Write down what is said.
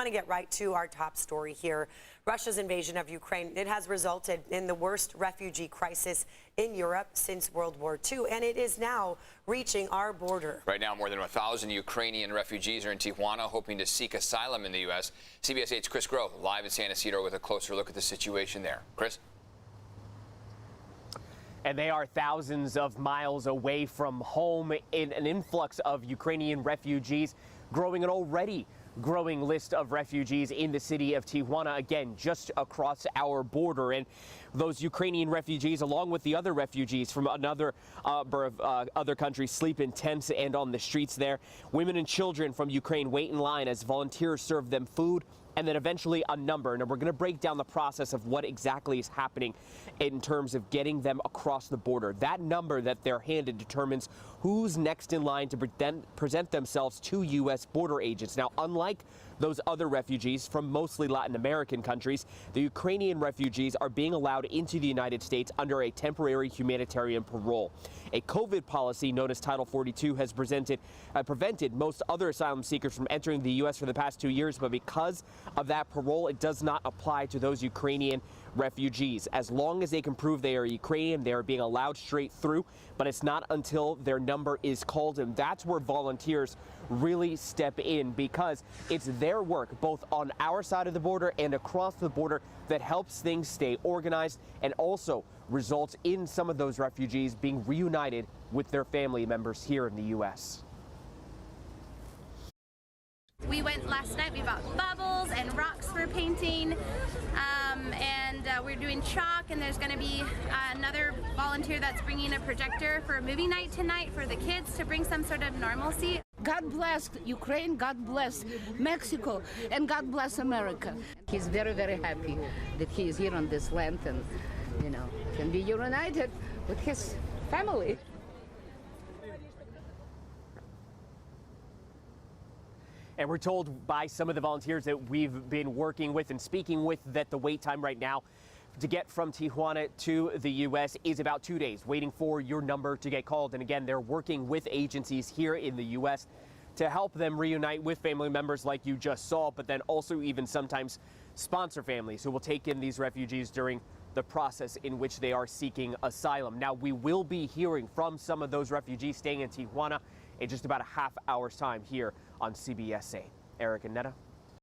I want to get right to our top story here. Russia's invasion of Ukraine, it has resulted in the worst refugee crisis in Europe since World War II, and it is now reaching our border. Right now, more than 1,000 Ukrainian refugees are in Tijuana hoping to seek asylum in the U.S. CBS 8's Chris Grove live in San Ysidro with a closer look at the situation there. Chris? And they are thousands of miles away from home in an influx of Ukrainian refugees, growing an already growing list of refugees in the city of Tijuana, again, just across our border. And those Ukrainian refugees, along with the other refugees from another other countries, sleep in tents and on the streets there. Women and children from Ukraine wait in line as volunteers serve them food and then eventually a number. And we're going to break down the process of what exactly is happening in terms of getting them across the border. That number that they're handed determines who's next in line to present themselves to U.S. border agents. Now, unlike those other refugees from mostly Latin American countries, the Ukrainian refugees are being allowed into the United States under a temporary humanitarian parole. A COVID policy known as Title 42 has prevented most other asylum seekers from entering the U.S. for the past 2 years, but because of that parole, it does not apply to those Ukrainian refugees. As long as they can prove they are Ukrainian, they are being allowed straight through, but it's not until their number is called, and that's where volunteers really step in, because it's their work, both on our side of the border and across the border, that helps things stay organized and also results in some of those refugees being reunited with their family members here in the U.S. We went last night, we bought bubbles and rocks for painting, and we're doing chalk, and there's going to be another volunteer that's bringing a projector for a movie night tonight for the kids to bring some sort of normalcy. God bless Ukraine, God bless Mexico, and God bless America. He's very, very happy that he is here on this land and, can be reunited with his family. And we're told by some of the volunteers that we've been working with and speaking with that the wait time right now to get from Tijuana to the U.S. is about 2 days, waiting for your number to get called. And again, they're working with agencies here in the U.S. to help them reunite with family members like you just saw, but then also even sometimes sponsor families who will take in these refugees during the process in which they are seeking asylum. Now, we will be hearing from some of those refugees staying in Tijuana in just about a half hour's time here on CBS 8. Eric and Netta.